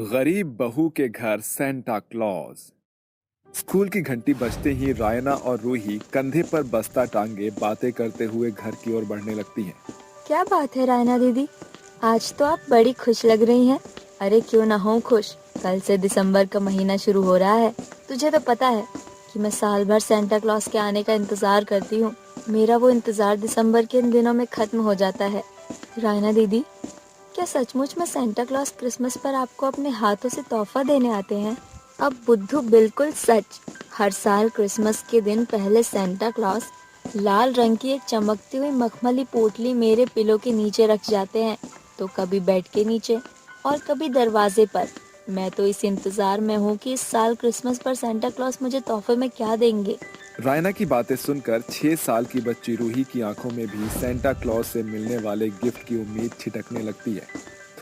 गरीब बहू के घर सेंटा क्लॉज। स्कूल की घंटी बजते ही रायना और रूही कंधे पर बस्ता टांगे बातें करते हुए घर की ओर बढ़ने लगती हैं। क्या बात है रायना दीदी, आज तो आप बड़ी खुश लग रही हैं। अरे क्यों ना हो खुश, कल से दिसंबर का महीना शुरू हो रहा है। तुझे तो पता है कि मैं साल भर सेंटा क्लॉज के आने का इंतजार करती हूँ। मेरा वो इंतजार दिसंबर के इन दिनों में खत्म हो जाता है। रायना दीदी, क्या सचमुच में सेंटा क्लॉज क्रिसमस पर आपको अपने हाथों से तोहफा देने आते हैं? अब बुद्धू बिल्कुल सच। हर साल क्रिसमस के दिन पहले सेंटा क्लॉज लाल रंग की एक चमकती हुई मखमली पोटली मेरे पिलो के नीचे रख जाते हैं, तो कभी बेड के नीचे और कभी दरवाजे पर। मैं तो इस इंतजार में हूँ कि इस साल क्रिसमस पर सेंटा क्लॉज मुझे तोहफे में क्या देंगे। रायना की बातें सुनकर 6 साल की बच्ची रूही की आंखों में भी सेंटा क्लॉज से मिलने वाले गिफ्ट की उम्मीद छिटकने लगती है।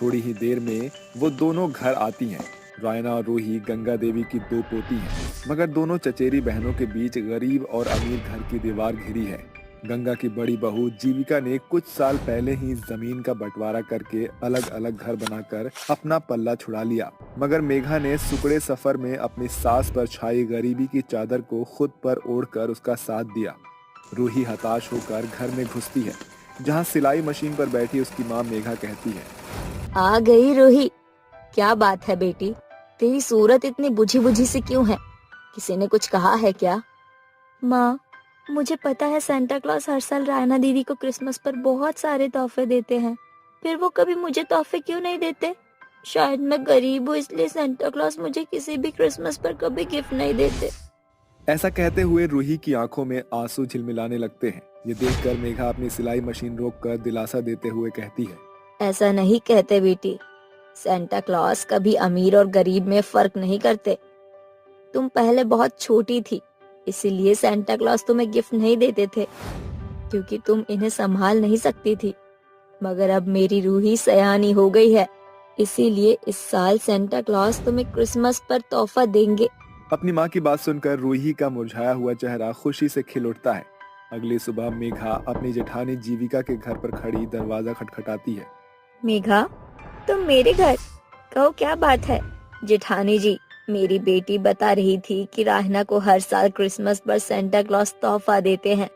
थोड़ी ही देर में वो दोनों घर आती हैं। रायना और रूही गंगा देवी की दो पोती हैं, मगर दोनों चचेरी बहनों के बीच गरीब और अमीर घर की दीवार घिरी है। गंगा की बड़ी बहू जीविका ने कुछ साल पहले ही जमीन का बंटवारा करके अलग अलग घर बनाकर अपना पल्ला छुड़ा लिया, मगर मेघा ने सुकड़े सफर में अपनी सास पर छाई गरीबी की चादर को खुद पर ओढ़कर उसका साथ दिया। रूही हताश होकर घर में घुसती है, जहां सिलाई मशीन पर बैठी उसकी माँ मेघा कहती है, आ गई रूही। क्या बात है बेटी, तेरी सूरत इतनी बुझी बुझी सी क्यों है? किसी ने कुछ कहा है क्या? माँ, मुझे पता है सेंटा क्लॉज हर साल रायना दीदी को क्रिसमस पर बहुत सारे तोहफे देते हैं, फिर वो कभी मुझे तोहफे क्यों नहीं देते? शायद मैं गरीब हूँ, इसलिए सेंटा क्लॉज मुझे किसी भी क्रिसमस पर कभी गिफ्ट नहीं देते। ऐसा कहते हुए रूही की आंखों में आंसू झिलमिलाने लगते हैं। ये देखकर मेघा अपनी सिलाई मशीन रोककर दिलासा देते हुए कहती है, ऐसा नहीं कहते बेटी, सेंटा क्लॉज कभी अमीर और गरीब में फर्क नहीं करते। तुम पहले बहुत छोटी थी, इसीलिए सेंटा क्लॉज तुम्हें गिफ्ट नहीं देते थे, क्योंकि तुम इन्हें संभाल नहीं सकती थी। मगर अब मेरी रूही सयानी हो गई है, इसीलिए इस साल सेंटा क्लॉज तुम्हें क्रिसमस पर तोहफा देंगे। अपनी माँ की बात सुनकर रूही का मुरझाया हुआ चेहरा खुशी से खिल उठता है। अगली सुबह मेघा अपनी जेठानी जीविका के घर पर खड़ी दरवाजा खटखटाती है। मेघा, तुम मेरे घर? कहो क्या बात है? जेठानी जी, मेरी बेटी बता रही थी कि राहना को हर साल क्रिसमस पर सेंटा क्लॉज तोहफा देते हैं।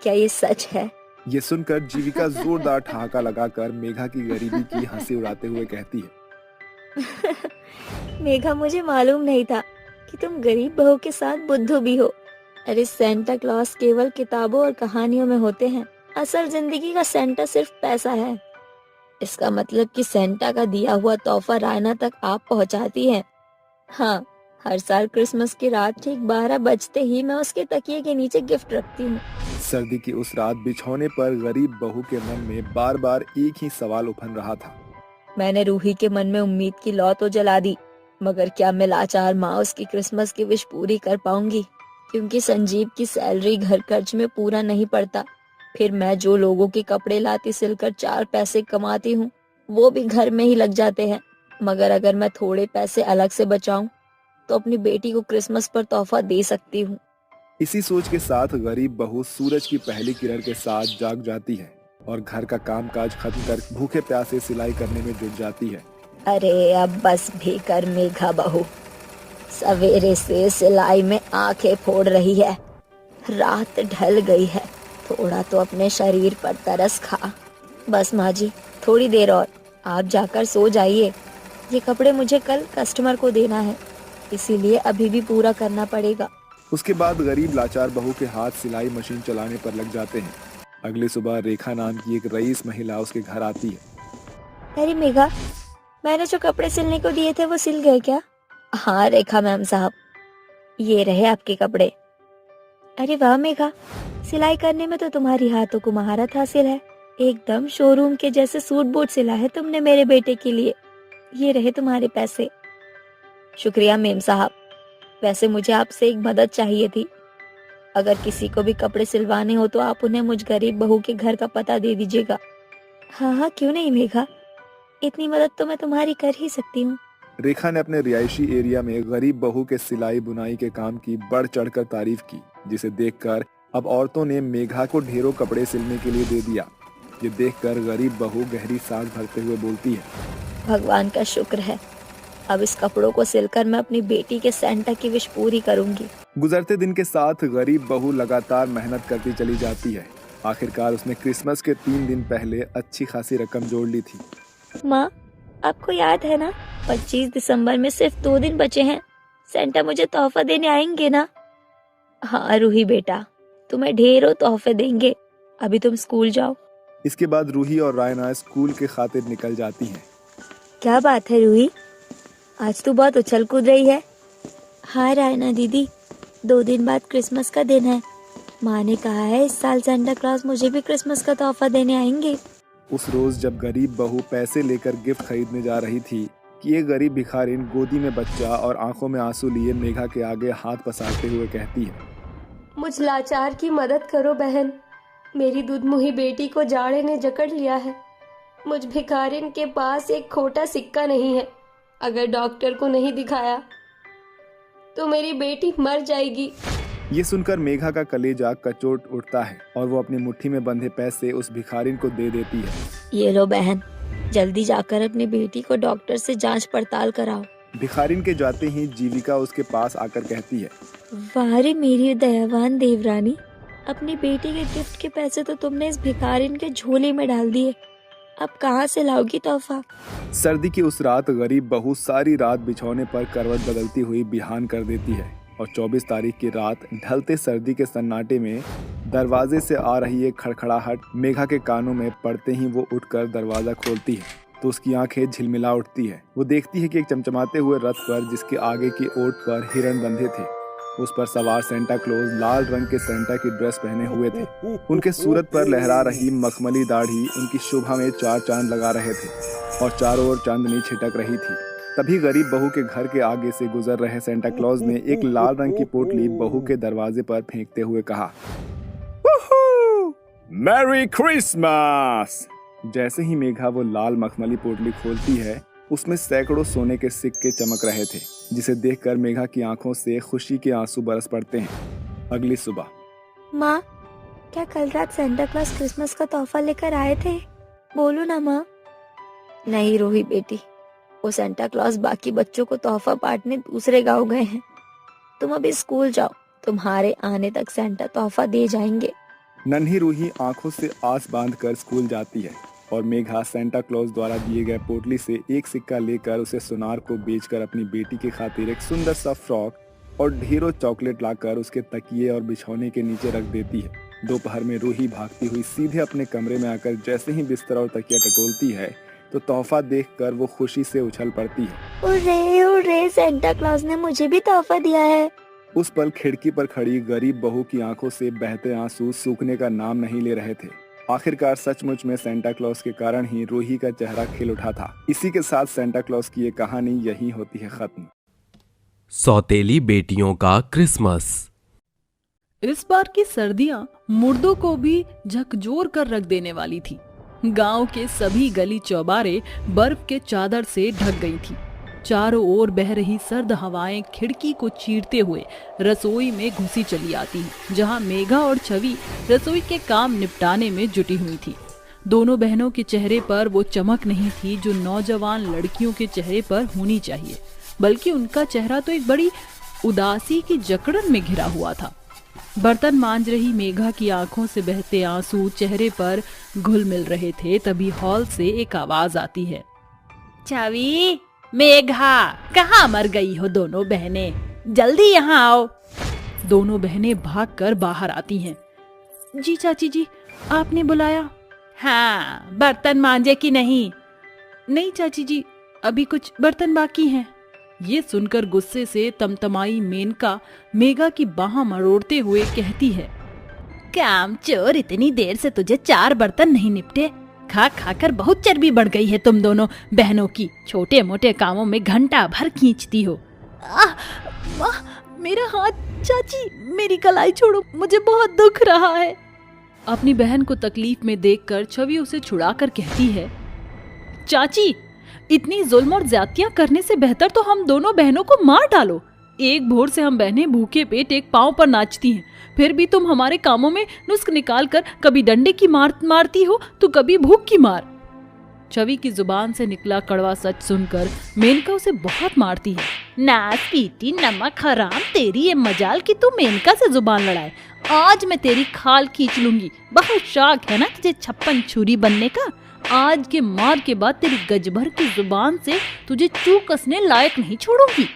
क्या ये सच है? ये सुनकर जीविका जोरदार ठहाका लगाकर मेघा की गरीबी की हंसी उड़ाते हुए कहती है, मेघा, मुझे मालूम नहीं था कि तुम गरीब बहू के साथ बुद्धू भी हो। अरे सेंटा क्लॉज केवल किताबों और कहानियों में होते हैं, असल जिंदगी का सेंटा सिर्फ पैसा है। इसका मतलब कि सेंटा का दिया हुआ तोहफा रायना तक आप पहुंचाती हैं। हाँ, हर साल क्रिसमस की रात ठीक 12 बजते ही मैं उसके तकिए के नीचे गिफ्ट रखती हूँ। सर्दी की उस रात बिछौने पर गरीब बहू के मन में बार बार एक ही सवाल उफन रहा था। मैंने रूही के मन में उम्मीद की लौ तो जला दी, मगर क्या मैं लाचार माँ उसकी क्रिसमस की विश पूरी कर पाऊंगी? क्योंकि संजीव की सैलरी घर खर्च में पूरा नहीं पड़ता। फिर मैं जो लोगों के कपड़े लाती सिलकर 4 पैसे कमाती हूँ, वो भी घर में ही लग जाते हैं। मगर अगर मैं थोड़े पैसे अलग से बचाऊं, तो अपनी बेटी को क्रिसमस पर तोहफा दे सकती हूँ। इसी सोच के साथ गरीब बहू सूरज की पहली किरण के साथ जाग जाती है और घर का कामकाज खत्म कर भूखे प्यासे सिलाई करने में जुट जाती है। अरे अब बस भी कर मेघा बहू, सवेरे से सिलाई में आंखें फोड़ रही है। रात ढल गई है, थोड़ा तो अपने शरीर पर तरस खा। बस माँ जी, थोड़ी देर और, आप जाकर सो जाइए। ये कपड़े मुझे कल कस्टमर को देना है, इसीलिए अभी भी पूरा करना पड़ेगा। उसके बाद गरीब लाचार बहू के हाथ सिलाई मशीन चलाने पर लग जाते हैं। अगली सुबह रेखा नाम की एक रईस महिला उसके घर आती है। अरे मेघा, मैंने जो कपड़े सिलने को दिए थे वो सिल गए क्या? हाँ रेखा मैम साहब, ये रहे आपके कपड़े। अरे वाह मेघा, सिलाई करने में तो तुम्हारी हाथों को महारत हासिल है। एकदम शोरूम के जैसे सूट बूट सिला है तुमने मेरे बेटे के लिए। ये रहे तुम्हारे पैसे। शुक्रिया मेम साहब। वैसे मुझे आपसे एक मदद चाहिए थी। अगर किसी को भी कपड़े सिलवाने हो तो आप उन्हें मुझ गरीब बहू के घर का पता दे दीजिएगा। हाँ हाँ, क्यों नहीं मेघा, इतनी मदद तो मैं तुम्हारी कर ही सकती हूँ। रेखा ने अपने रिहायशी एरिया में गरीब बहू के सिलाई बुनाई के काम की बढ़ चढ़कर तारीफ की, जिसे देखकर अब औरतों ने मेघा को ढेरों कपड़े सिलने के लिए दे दिया। ये देखकर गरीब बहू गहरी सांस भरते हुए बोलती है, भगवान का शुक्र है, अब इस कपड़ों को सिलकर मैं अपनी बेटी के सेंटा की विश पूरी करूंगी। गुजरते दिन के साथ गरीब बहू लगातार मेहनत करती चली जाती है। आखिरकार उसने क्रिसमस के 3 दिन पहले अच्छी खासी रकम जोड़ ली थी। माँ, आपको याद है ना, 25 दिसंबर में सिर्फ 2 दिन बचे हैं। सेंटा मुझे तोहफा देने आएंगे ना? हाँ रूही बेटा, तुम्हें ढेरों तोहफे देंगे। अभी तुम स्कूल जाओ। इसके बाद रूही और रायना स्कूल के खातिर निकल जाती हैं। क्या बात है रूही, आज तू बहुत उछल कूद रही है। हाँ रायना दीदी, 2 दिन बाद क्रिसमस का दिन है। माँ ने कहा है इस साल सेंटा क्लॉज मुझे भी क्रिसमस का तोहफा देने आएंगे। उस रोज जब गरीब बहू पैसे लेकर गिफ्ट खरीदने जा रही थी कि ये गरीब भिखारिन गोदी में बच्चा और आंखों में आंसू लिए मेघा के आगे हाथ पसारते हुए कहती है, मुझ लाचार की मदद करो बहन। मेरी दूधमुही बेटी को जाड़े ने जकड़ लिया है। मुझ भिखारिन के पास एक खोटा सिक्का नहीं है। अगर डॉक्टर को नहीं दिखाया तो मेरी बेटी मर जाएगी। ये सुनकर मेघा का कलेजा कचोट उठता है और वो अपनी मुट्ठी में बंधे पैसे उस भिखारिन को दे देती है। ये लो बहन, जल्दी जाकर अपनी बेटी को डॉक्टर से जांच पड़ताल कराओ। भिखारिन के जाते ही जीविका उसके पास आकर कहती है, वाह रे मेरी दयावान देवरानी, अपनी बेटी के गिफ्ट के पैसे तो तुमने इस भिखारिन के झोले में डाल दिए। अब कहाँ से लाओगी तोहफा? सर्दी की उस रात गरीब बहू सारी रात बिछौने पर करवट बदलती हुई बिहान कर देती है और 24 तारीख की रात ढलते सर्दी के सन्नाटे में दरवाजे से आ रही एक खड़खड़ाहट मेघा के कानों में पड़ते ही वो उठकर दरवाजा खोलती है तो उसकी आंखें झिलमिला उठती है। वो देखती है कि एक चमचमाते हुए रथ पर, जिसके आगे की ओट पर हिरण बंधे थे, उस पर सवार सेंटा क्लॉज लाल रंग के सेंटा की ड्रेस पहने हुए थे। उनके सूरत पर लहरा रही मखमली दाढ़ी उनकी शोभा में 4 चांद लगा रहे थे और चारों ओर चांदनी छिटक रही थी। तभी गरीब बहू के घर के आगे से गुजर रहे सेंटा क्लॉज ने एक लाल रंग की पोटली बहू के दरवाजे पर फेंकते हुए कहा, मैरी क्रिसमस। जैसे ही मेघा वो लाल मखमली पोटली खोलती है, उसमें सैकड़ों सोने के सिक्के चमक रहे थे, जिसे देखकर मेघा की आंखों से खुशी के आंसू बरस पड़ते हैं। अगली सुबह, माँ, क्या कल रात सेंटा क्लॉज क्रिसमस का तोहफा लेकर आए थे? बोलो ना माँ। नहीं रूही बेटी, वो सेंटा क्लॉज बाकी बच्चों को तोहफा बांटने दूसरे गांव गए हैं। तुम अभी स्कूल जाओ, तुम्हारे आने तक सेंटा तोहफा दे जाएंगे। नन्ही रूही आंखों से आस बांधकर स्कूल जाती है और मेघा सेंटा क्लॉज द्वारा दिए गए पोटली से एक सिक्का लेकर उसे सुनार को बेचकर अपनी बेटी की खातिर एक सुंदर सा फ्रॉक और ढेरों चॉकलेट लाकर उसके तकिए और बिछौने के नीचे रख देती है। दोपहर में रूही भागती हुई सीधे अपने कमरे में आकर जैसे ही बिस्तर और तकिया टटोलती है तो तोहफा देखकर वो खुशी से उछल पड़ती है। उर्रे, सेंटा क्लॉज ने मुझे भी तोहफा दिया है। उस पल खिड़की पर खड़ी गरीब बहू की आंखों से बहते आंसू सूखने का नाम नहीं ले रहे थे। आखिरकार सचमुच में सेंटा क्लॉज के कारण ही रूही का चेहरा खिल उठा था। इसी के साथ सेंटा क्लॉज की ये कहानी यही होती है खत्म। सौतेली बेटियों का क्रिसमस। इस बार की सर्दियां मुर्दों को भी झकझोर कर रख देने वाली थी। गांव के सभी गली चौबारे बर्फ के चादर से ढक गई थी। चारों ओर बह रही सर्द हवाएं खिड़की को चीरते हुए रसोई में घुसी चली आती, जहां मेघा और छवि रसोई के काम निपटाने में जुटी हुई थी। दोनों बहनों के चेहरे पर वो चमक नहीं थी जो नौजवान लड़कियों के चेहरे पर होनी चाहिए, बल्कि उनका चेहरा तो एक बड़ी उदासी की जकड़न में घिरा हुआ था। बर्तन मांज रही मेघा की आंखों से बहते आंसू चेहरे पर घुल मिल रहे थे। तभी हॉल से एक आवाज आती है, छवि, मेघा, कहाँ मर गई हो दोनों बहनें? जल्दी यहाँ आओ। दोनों बहनें भागकर बाहर आती हैं। जी चाची जी, आपने बुलाया? हाँ, बर्तन मांजे कि नहीं? नहीं चाची जी, अभी कुछ बर्तन बाकी हैं। ये सुनकर गुस्से से तमतमाई मेनका मेघा की बाह मरोड़ते हुए कहती है, काम चोर, इतनी देर से तुझे 4 बर्तन नहीं निपटे? खा खाकर बहुत चर्बी बढ़ गई है तुम दोनों बहनों की। छोटे मोटे कामों में घंटा भर खींचती हो। मेरा हाथ चाची, मेरी कलाई छोड़ो, मुझे बहुत दुख रहा है। अपनी बहन को तकलीफ में देखकर छवि उसे छुड़ाकर कहती है, चाची, इतनी जुल्म और ज्यादतियां करने से बेहतर तो हम दोनों बहनों को मार डालो। एक भोर से हम बहनें भूखे पेट एक पांव पर नाचती हैं, फिर भी तुम हमारे कामों में नुस्ख निकाल कर कभी डंडे की मार मारती हो तो कभी भूख की मार। छवि की जुबान से निकला कड़वा सच सुनकर मेनका उसे बहुत मारती है। नास पीटी नमक हराम, तेरी ये मजाल कि तू मेनका से जुबान लड़ाए। आज मैं तेरी खाल खींच लूंगी। बहुत शौक है ना तुझे 56 छुरी बनने का। आज के मार के बाद तेरी गजभर की जुबान से तुझे चू कसने लायक नहीं छोड़ूंगी।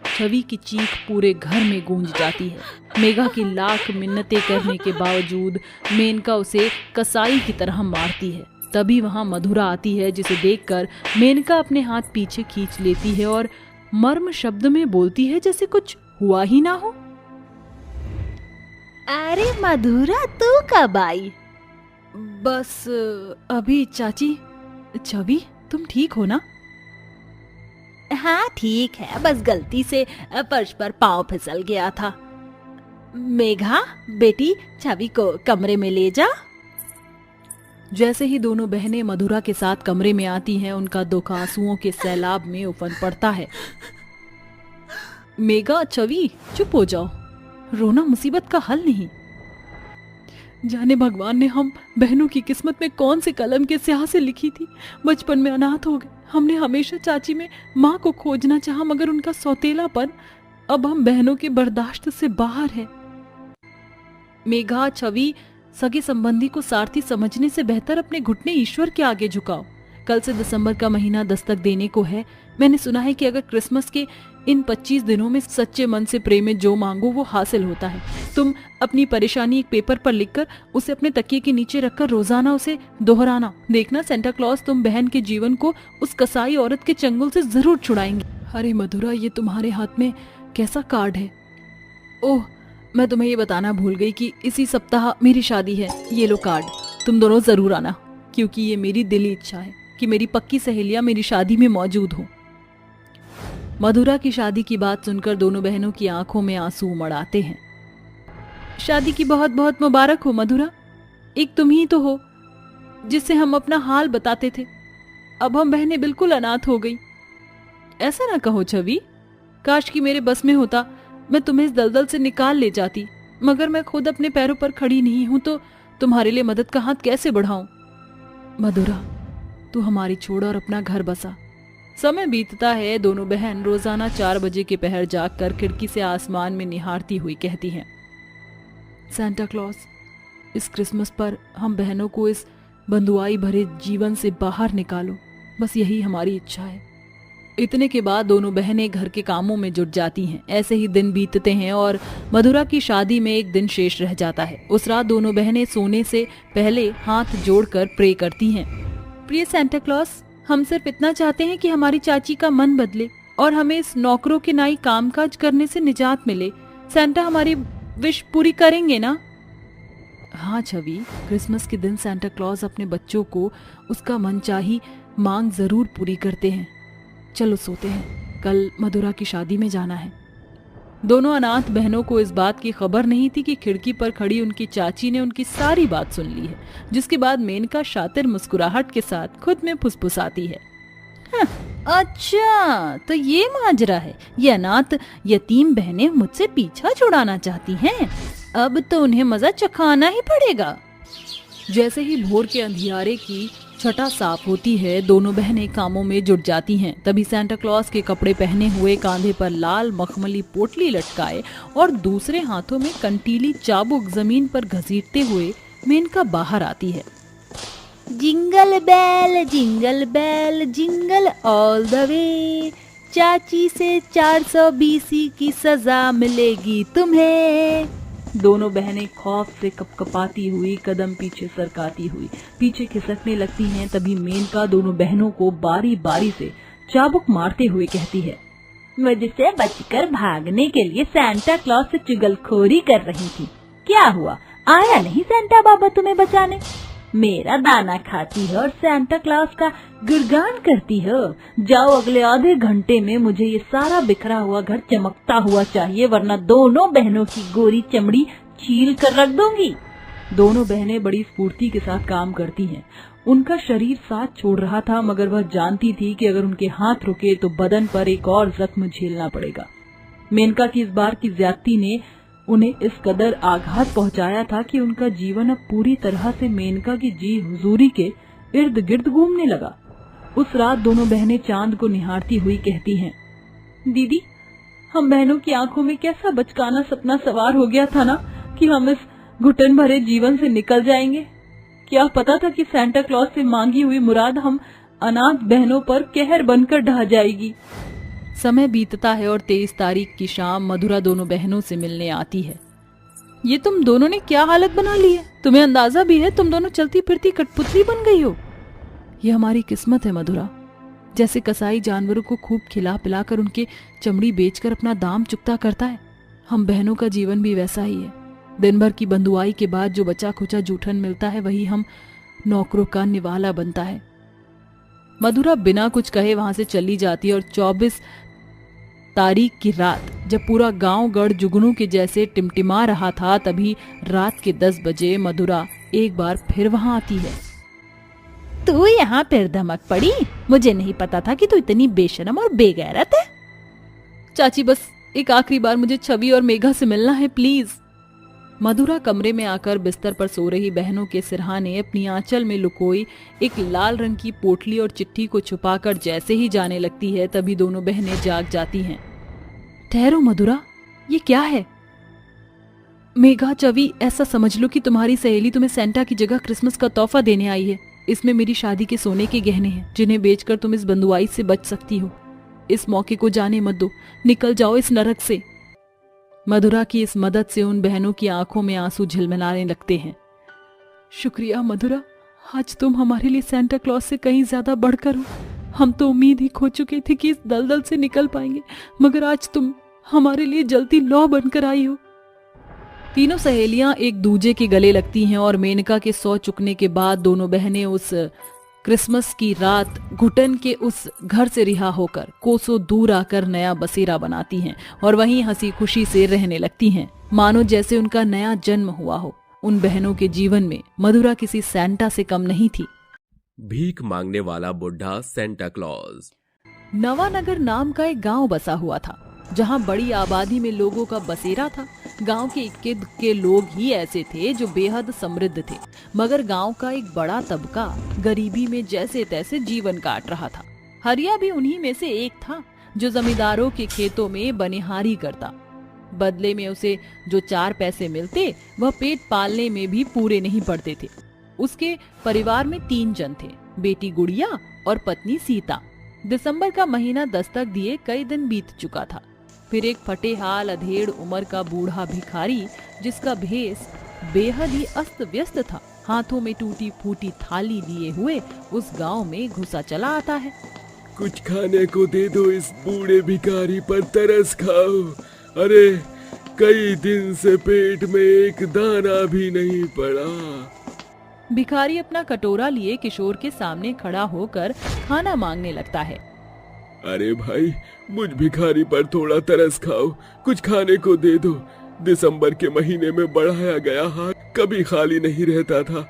छवि की चीख पूरे घर में गूंज जाती है। मेघा की लाख मिन्नतें करने के बावजूद मेनका उसे कसाई की तरह मारती है। तभी वहां मधुरा आती है, जिसे देखकर मेनका अपने हाथ पीछे खींच लेती है और मर्म शब्द में बोलती है जैसे कुछ हुआ ही ना हो। अरे मधुरा, तू कब आई? बस अभी चाची। छवि, तुम ठीक हो ना? हाँ ठीक है, बस गलती से फर्श पर पाँव फिसल गया था। मेघा बेटी, छवि को कमरे में ले जा। जैसे ही दोनों बहनें मधुरा के साथ कमरे में आती हैं, उनका दुख आंसुओं के सैलाब में उफन पड़ता है। मेघा, छवि चुप हो जाओ, रोना मुसीबत का हल नहीं। जाने भगवान ने हम बहनों की किस्मत में कौन से कलम के स्याह से लिखी थी। बचपन में अनाथ हो गए। हमने हमेशा चाची में माँ को खोजना चाहा, मगर उनका सौतेलापन अब हम बहनों के बर्दाश्त से बाहर है। मेघा, छवि, सगे संबंधी को सारथी समझने से बेहतर अपने घुटने ईश्वर के आगे झुकाओ। कल से दिसंबर का महीना दस्तक देने को है। मैंने सुना है कि अगर क्रिसमस के इन 25 दिनों में सच्चे मन से प्रेम में जो मांगो वो हासिल होता है। तुम अपनी परेशानी एक पेपर पर लिखकर उसे अपने तकिए के नीचे रखकर रोजाना उसे दोहराना। देखना, सेंटा क्लॉज तुम बहन के जीवन को उस कसाई औरत के चंगुल से जरूर छुड़ाएंगे। अरे मधुरा, ये तुम्हारे हाथ में कैसा कार्ड है? ओह, मैं तुम्हें ये बताना भूल गई कि इसी सप्ताह मेरी शादी है। ये लो कार्ड, तुम दोनों जरूर आना, क्योंकि ये मेरी दिली इच्छा है कि मेरी पक्की सहेलियां मेरी शादी में मौजूद हो। मधुरा की शादी की बात सुनकर दोनों बहनों की आंखों में आंसू उमड़ आते हैं। शादी की बहुत बहुत मुबारक हो मधुरा। एक तुम ही तो हो जिससे हम अपना हाल बताते थे। अब हम बहनें बिल्कुल अनाथ हो गई। ऐसा ना कहो छवि, काश कि मेरे बस में होता, मैं तुम्हें इस दलदल से निकाल ले जाती, मगर मैं खुद अपने पैरों पर खड़ी नहीं हूं तो तुम्हारे लिए मदद का हाथ कैसे बढ़ाऊं। मधुरा, तू हमारी छोड़ और अपना घर बसा। समय बीतता है। दोनों बहन रोजाना 4 बजे के पहर जागकर खिड़की से आसमान में निहारती हुई कहती हैं, सेंटा क्लॉज, इस क्रिसमस पर हम बहनों को इस बंधुआई भरे जीवन से बाहर निकालो। बस यही हमारी इच्छा है। इतने के बाद दोनों बहनें घर के कामों में जुट जाती हैं। ऐसे ही दिन बीतते हैं और मधुरा की शादी में एक दिन शेष रह जाता है। उस रात दोनों बहनें सोने से पहले हाथ जोड़कर प्रे करती हैं। प्रिय सेंटा क्लॉज, हम सिर्फ इतना चाहते हैं कि हमारी चाची का मन बदले और हमें इस नौकरों के नाई कामकाज करने से निजात मिले। सेंटा हमारी विश पूरी करेंगे ना? हाँ छवि, क्रिसमस के दिन सेंटा क्लॉज अपने बच्चों को उसका मनचाही मांग जरूर पूरी करते हैं। चलो सोते हैं, कल मधुरा की शादी में जाना है। दोनों अनाथ बहनों को इस बात की खबर नहीं थी कि खिड़की पर खड़ी उनकी चाची ने उनकी सारी बात सुन ली है, जिसके बाद मेनका शातिर मुस्कुराहट के साथ खुद में फुसफुसाती है। अच्छा, तो ये माजरा है। ये अनाथ यतीम बहनें मुझसे पीछा छुड़ाना चाहती हैं। अब तो उन्हें मजा चखाना ही पड़ेगा। जैसे ही भोर के अंधियारे की छटा साफ होती है, दोनों बहनें कामों में जुट जाती हैं। तभी सेंटा क्लॉज के कपड़े पहने हुए, कांधे पर लाल मखमली पोटली लटकाए और दूसरे हाथों में कंटीली चाबुक जमीन पर घसीटते हुए मेनका बाहर आती है। Jingle bell jingle all the way, चाची से 420 की सजा मिलेगी तुम्हें। दोनों बहनें खौफ से कपकपाती हुई, कदम पीछे सरकाती हुई पीछे खिसकने लगती हैं। तभी मेनका दोनों बहनों को बारी बारी से चाबुक मारते हुए कहती है, मुझसे बचकर भागने के लिए सेंटा क्लॉज से चुगलखोरी कर रही थी। क्या हुआ, आया नहीं सेंटा बाबा तुम्हें बचाने? मेरा दाना खाती हो और सेंटा क्लॉज का गुणगान करती हो। जाओ, अगले आधे घंटे में मुझे ये सारा बिखरा हुआ घर चमकता हुआ चाहिए, वरना दोनों बहनों की गोरी चमड़ी छील कर रख दूंगी। दोनों बहनें बड़ी स्फूर्ति के साथ काम करती हैं। उनका शरीर साथ छोड़ रहा था, मगर वह जानती थी कि अगर उनके हाथ रुके तो बदन पर एक और जख्म झेलना पड़ेगा। मेनका की इस बार की ज्यादती ने उन्हें इस कदर आघात पहुंचाया था कि उनका जीवन अब पूरी तरह से मेनका की जी हुजूरी के इर्द गिर्द घूमने लगा। उस रात दोनों बहनें चांद को निहारती हुई कहती हैं, दीदी, हम बहनों की आंखों में कैसा बचकाना सपना सवार हो गया था ना कि हम इस घुटन भरे जीवन से निकल जाएंगे। क्या पता था कि सेंटा क्लॉज से मांगी हुई मुराद हम अनाथ बहनों पर कहर बनकर ढह जाएगी। समय बीतता है और 23 तारीख की शाम मधुरा दोनों बहनों से मिलने आती है। ये तुम दोनों ने क्या हालत बना ली है? तुम्हें अंदाजा भी है तुम दोनों चलती फिरती कठपुतली बन गई हो? ये हमारी किस्मत है मधुरा। जैसे कसाई जानवरों को खूब खिला पिलाकर उनके चमड़ी बेचकर अपना दाम चुकता करता है, हम बहनों का जीवन भी वैसा ही है। दिन भर की बंधुआई के बाद जो बचा खुचा जूठन मिलता है वही हम नौकरों का निवाला बनता है। मधुरा बिना कुछ कहे वहां से चली जाती है और 24 तारीख की रात जब पूरा गांव गढ़ जुगनू के जैसे टिमटिमा रहा था, तभी रात के 10 बजे मधुरा एक बार फिर वहां आती है। तू यहाँ फिर धमक पड़ी? मुझे नहीं पता था कि तू इतनी बेशरम और बेगैरत है। चाची, बस एक आखिरी बार मुझे छवि और मेघा से मिलना है, प्लीज। मधुरा कमरे में आकर बिस्तर पर सो रही बहनों के सिरहाने अपनी आंचल में लुकोई एक लाल रंग की पोटली और चिट्ठी को छुपाकर जैसे ही जाने लगती है, तभी दोनों बहनें जाग जाती हैं। ठहरो मधुरा, ये क्या है? मेघा, चवि, ऐसा समझ लो कि तुम्हारी सहेली तुम्हें सेंटा की जगह क्रिसमस का तोहफा देने आई है। इसमें मेरी शादी के सोने के गहने हैं जिन्हें बेचकर तुम इस बंधुआई से बच सकती हो। इस मौके को जाने मत दो, निकल जाओ इस नरक से। मधुरा की इस मदद से उन बहनों की आंखों में आंसू झिलमिलाने लगते हैं। शुक्रिया मधुरा, आज तुम हमारे लिए सेंटा क्लॉज से कहीं ज्यादा बढ़कर हो। हम तो उम्मीद ही खो चुके थे कि इस दलदल से निकल पाएंगे, मगर आज तुम हमारे लिए जलती लौ बनकर आई हो। तीनों सहेलियां एक दूजे के गले लगती हैं और मेनका के सौ चुकने के बाद दोनों बहनें उस क्रिसमस की रात घुटन के उस घर से रिहा होकर कोसों दूर आकर नया बसेरा बनाती हैं और वहीं हंसी खुशी से रहने लगती हैं, मानो जैसे उनका नया जन्म हुआ हो। उन बहनों के जीवन में मधुरा किसी सेंटा से कम नहीं थी। भीख मांगने वाला बुढ़ा सेंटा क्लॉज। नवानगर नाम का एक गांव बसा हुआ था जहां बड़ी आबादी में लोगों का बसेरा था। गांव के इक्के दुक्के लोग ही ऐसे थे जो बेहद समृद्ध थे, मगर गांव का एक बड़ा तबका गरीबी में जैसे तैसे जीवन काट रहा था। हरिया भी उन्हीं में से एक था जो जमींदारों के खेतों में बनिहारी करता। बदले में उसे जो 4 पैसे मिलते वह पेट पालने में भी पूरे नहीं पड़ते थे। उसके परिवार में 3 जन थे, बेटी गुड़िया और पत्नी सीता। दिसंबर का महीना दस्तक दिए कई दिन बीत चुका था। फिर एक फटेहाल अधेड़ उम्र का बूढ़ा भिखारी जिसका भेष बेहद ही अस्त व्यस्त था, हाथों में टूटी फूटी थाली लिए हुए उस गांव में घुसा चला आता है। कुछ खाने को दे दो, इस बूढ़े भिखारी पर तरस खाओ। अरे कई दिन से पेट में एक दाना भी नहीं पड़ा। भिखारी अपना कटोरा लिए किशोर के सामने खड़ा होकर खाना मांगने लगता है। अरे भाई, मुझ भिखारी पर थोड़ा तरस खाओ, कुछ खाने को दे दो। दिसंबर के महीने में बढ़ाया गया हाथ कभी खाली नहीं रहता था।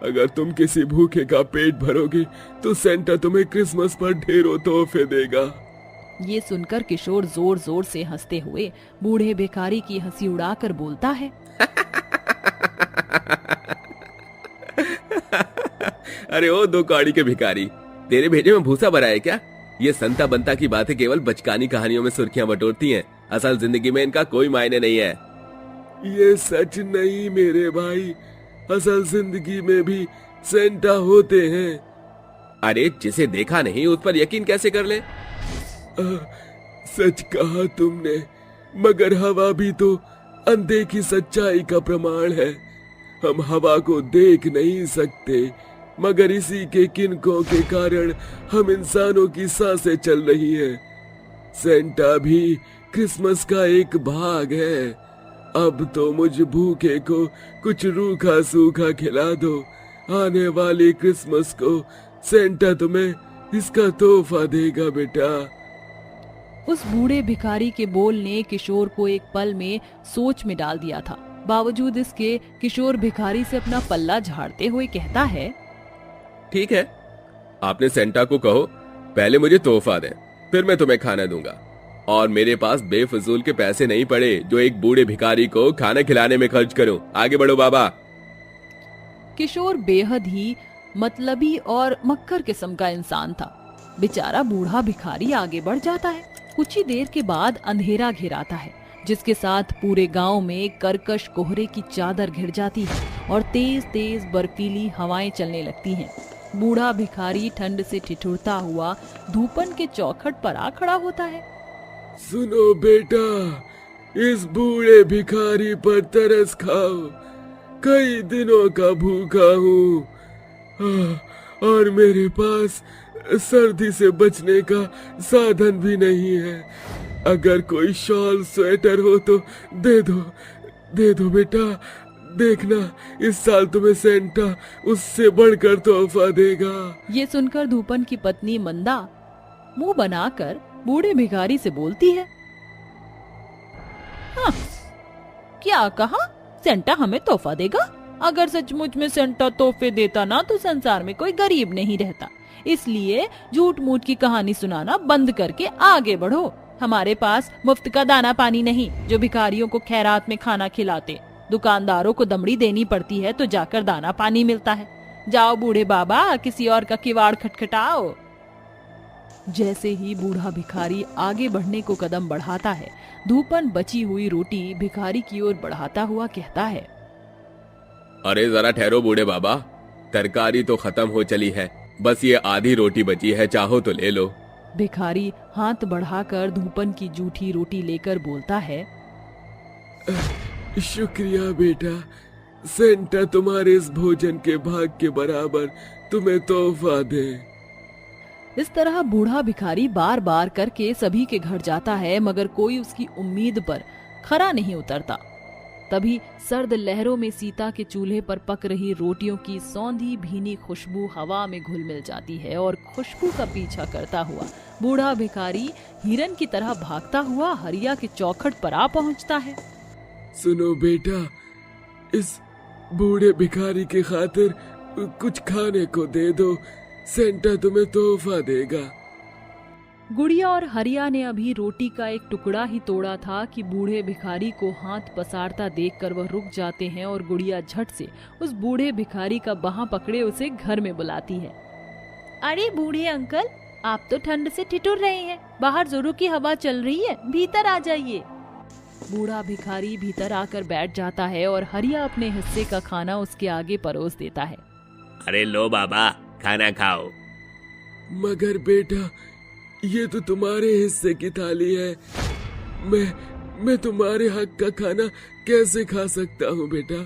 अगर तुम किसी भूखे का पेट भरोगे तो सेंटा तुम्हें क्रिसमस पर ढेरों तोहफे देगा। ये सुनकर किशोर जोर जोर से हंसते हुए बूढ़े भिखारी की हंसी उड़ाकर बोलता है, अरे ओ 2 कौड़ी के भिखारी, तेरे भेजे में भूसा भरा है क्या? ये संता बनता की बातें केवल बचकानी कहानियों में सुर्खियां बटोरती हैं। असल जिंदगी में इनका कोई मायने नहीं है। ये सच नहीं मेरे भाई, असल जिंदगी में भी सेंटा होते हैं। अरे जिसे देखा नहीं उस पर यकीन कैसे कर ले? सच कहा तुमने, मगर हवा भी तो अंधे की सच्चाई का प्रमाण है। हम हवा को देख नहीं सकते, मगर इसी के किनकों के कारण हम इंसानों की सांसें चल रही हैं। सेंटा भी क्रिसमस का एक भाग है। अब तो मुझ भूखे को कुछ रूखा सूखा खिला दो। आने वाली क्रिसमस को सेंटा तुम्हें इसका तोहफा देगा बेटा। उस बूढ़े भिखारी के बोल ने किशोर को एक पल में सोच में डाल दिया था। बावजूद इसके किशोर भिखारी से अपना पल्ला झाड़ते हुए कहता है, ठीक है, आपने सेंटा को कहो पहले मुझे तोहफा दें, फिर मैं तुम्हें खाना दूंगा। और मेरे पास बेफजूल के पैसे नहीं पड़े जो एक बूढ़े भिखारी को खाना खिलाने में खर्च करूं। आगे बढ़ो बाबा। किशोर बेहद ही मतलबी और मक्कर किस्म का इंसान था। बेचारा बूढ़ा भिखारी आगे बढ़ जाता है। कुछ ही देर के बाद अंधेरा घिराता है, जिसके साथ पूरे गांव में कर्कश कोहरे की चादर घिर जाती है और तेज तेज बर्फीली हवाएं चलने लगती हैं। बूढ़ा भिखारी ठंड से ठिठुरता हुआ धूपन के चौखट पर आ खड़ा होता है। सुनो बेटा, इस बूढ़े भिखारी पर तरस खाओ। कई दिनों का भूखा हूँ और मेरे पास सर्दी से बचने का साधन भी नहीं है। अगर कोई शॉल स्वेटर हो तो दे दो बेटा। देखना, इस साल तुम्हें सेंटा उससे बढ़कर तोहफा देगा। ये सुनकर धूपन की पत्नी मंदा मुंह बनाकर बूढ़े भिखारी से बोलती है, हाँ, क्या कहा? सेंटा हमें तोहफा देगा? अगर सचमुच में सेंटा तोहफे देता ना तो संसार में कोई गरीब नहीं रहता। इसलिए झूठ मूठ की कहानी सुनाना बंद करके आगे बढ़ो। हमारे पास मुफ्त का दाना पानी नहीं जो भिखारियों को खैरात में खाना खिलाते। दुकानदारों को दमड़ी देनी पड़ती है तो जाकर दाना पानी मिलता है। जाओ बूढ़े बाबा, किसी और का किवाड़ खटखटाओ। जैसे ही बूढ़ा भिखारी आगे बढ़ने को कदम बढ़ाता है, धूपन बची हुई रोटी भिखारी की ओर बढ़ाता हुआ कहता है, अरे जरा ठहरो बूढ़े बाबा, तरकारी तो खत्म हो चली है, बस ये आधी रोटी बची है, चाहो तो ले लो। भिखारी हाथ बढ़ाकर धूपन की जूठी रोटी लेकर बोलता है, शुक्रिया बेटा, सेंटा तुम्हारे इस भोजन के भाग के बराबर तुम्हें तोहफा दे। इस तरह बूढ़ा भिखारी बार बार करके सभी के घर जाता है, मगर कोई उसकी उम्मीद पर खरा नहीं उतरता। तभी सर्द लहरों में सीता के चूल्हे पर पक रही रोटियों की सौंधी भीनी खुशबू हवा में घुल मिल जाती है और खुशबू का पीछा करता हुआ बूढ़ा भिखारी हिरन की तरह भागता हुआ हरिया के चौखट पर आ पहुंचता है। सुनो बेटा, इस बूढ़े भिखारी की खातिर कुछ खाने को दे दो, सेंटा तुम्हें तोहफा देगा। गुड़िया और हरिया ने अभी रोटी का एक टुकड़ा ही तोड़ा था कि बूढ़े भिखारी को हाथ पसारता देखकर वह रुक जाते हैं और गुड़िया झट से उस बूढ़े भिखारी का बाँह पकड़े उसे घर में बुलाती है। अरे बूढ़े अंकल, आप तो ठंड से ठिठुर रहे हैं, बाहर जोरों की हवा चल रही है, भीतर आ जाइए। बूढ़ा भिखारी भीतर आकर बैठ जाता है और हरिया अपने हिस्से का खाना उसके आगे परोस देता है। अरे लो बाबा, खाना खाओ। मगर बेटा, ये तो तुम्हारे हिस्से की थाली है, मैं तुम्हारे हक का खाना कैसे खा सकता हूँ बेटा?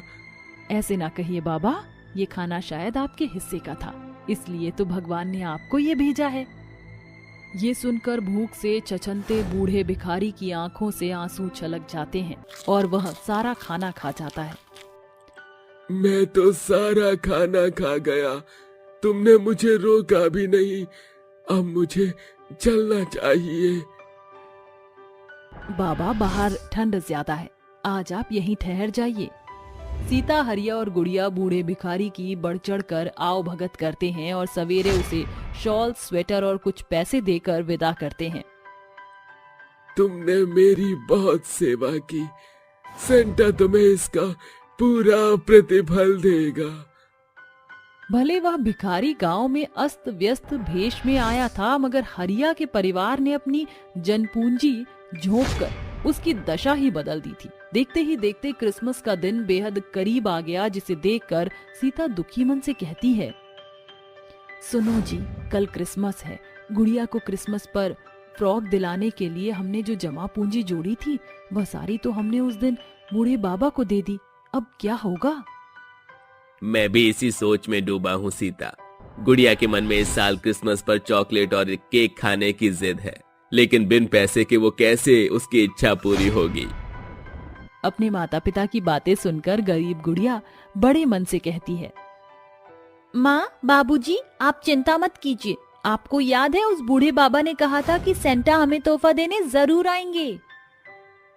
ऐसे ना कहिए बाबा, ये खाना शायद आपके हिस्से का था, इसलिए तो भगवान ने आपको ये भेजा है। ये सुनकर भूख से चचनते बूढ़े भिखारी की आंखों से आंसू छलक जाते हैं और वह सारा खाना खा जाता है। मैं तो सारा खाना खा गया, तुमने मुझे रोका भी नहीं, अब मुझे चलना चाहिए। बाबा, बाहर ठंड ज्यादा है, आज आप यहीं ठहर जाइए। सीता, हरिया और गुड़िया बूढ़े भिखारी की बढ़ चढ़ कर आओ भगत करते हैं और सवेरे उसे शॉल, स्वेटर और कुछ पैसे देकर विदा करते हैं। तुमने मेरी बहुत सेवा की, सेंटा तुम्हें इसका पूरा प्रतिफल देगा। भले वह भिखारी गांव में अस्त व्यस्त भेष में आया था, मगर हरिया के परिवार ने अपनी जनपूंजी झोंककर उसकी दशा ही बदल दी थी। देखते ही देखते क्रिसमस का दिन बेहद करीब आ गया, जिसे देखकर सीता दुखी मन से कहती है, सुनो जी, कल क्रिसमस है। गुड़िया को क्रिसमस पर फ्रॉक दिलाने के लिए हमने जो जमा पूंजी जोड़ी थी, वह सारी तो हमने उस दिन बूढ़े बाबा को दे दी। अब क्या होगा? मैं भी इसी सोच में डूबा हूँ सीता। गुड़िया के मन में इस साल क्रिसमस पर चॉकलेट और केक खाने की जिद है, लेकिन बिन पैसे के वो कैसे उसकी इच्छा पूरी होगी। अपने माता पिता की बातें सुनकर गरीब गुड़िया बड़े मन से कहती है, माँ, बाबूजी, आप चिंता मत कीजिए। आपको याद है उस बूढ़े बाबा ने कहा था कि सेंटा हमें तोहफा देने जरूर आएंगे।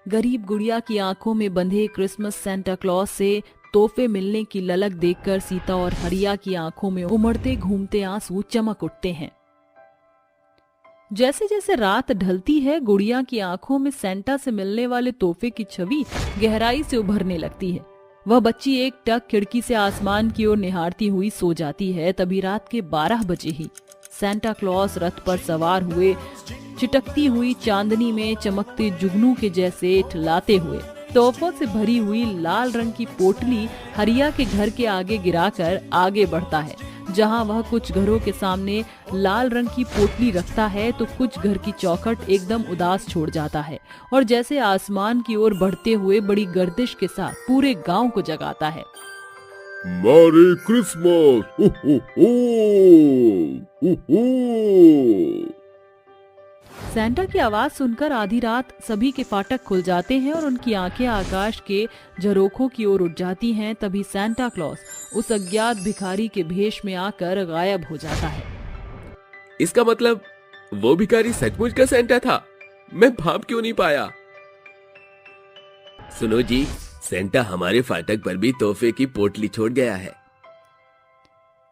गरीब गुड़िया की आंखों में बंधे क्रिसमस सेंटा क्लॉज से तोहफे मिलने की ललक देखकर सीता और हरिया की आंखों में उमड़ते घूमते आंसू चमक उठते हैं। जैसे जैसे रात ढलती है, गुड़िया की आंखों में सेंटा से मिलने वाले तोहफे की छवि गहराई से उभरने लगती है। वह बच्ची एक टक खिड़की से आसमान की ओर निहारती हुई सो जाती है। तभी रात के 12 बजे ही सेंटा क्लॉस रथ पर सवार हुए चिटकती हुई चांदनी में चमकते जुगनू के जैसे ठिलाते हुए तोहफों से भरी हुई लाल रंग की पोटली हरिया के घर के आगे गिराकर आगे बढ़ता है। जहां वह कुछ घरों के सामने लाल रंग की पोटली रखता है तो कुछ घर की चौखट एकदम उदास छोड़ जाता है और जैसे आसमान की ओर बढ़ते हुए बड़ी गर्दिश के साथ पूरे गांव को जगाता है। Merry Christmas! हो हो हो! हो हो! सेंटा की आवाज सुनकर आधी रात सभी के फाटक खुल जाते हैं और उनकी आंखें आकाश के झरोखों की ओर उठ जाती हैं। तभी सेंटा क्लॉस उस अज्ञात भिखारी के भेष में आकर गायब हो जाता है। इसका मतलब वो भिखारी सचमुच का सेंटा था। मैं भाप क्यों नहीं पाया? सुनो जी, सेंटा हमारे फाटक पर भी तोहफे की पोटली छोड़ गया है।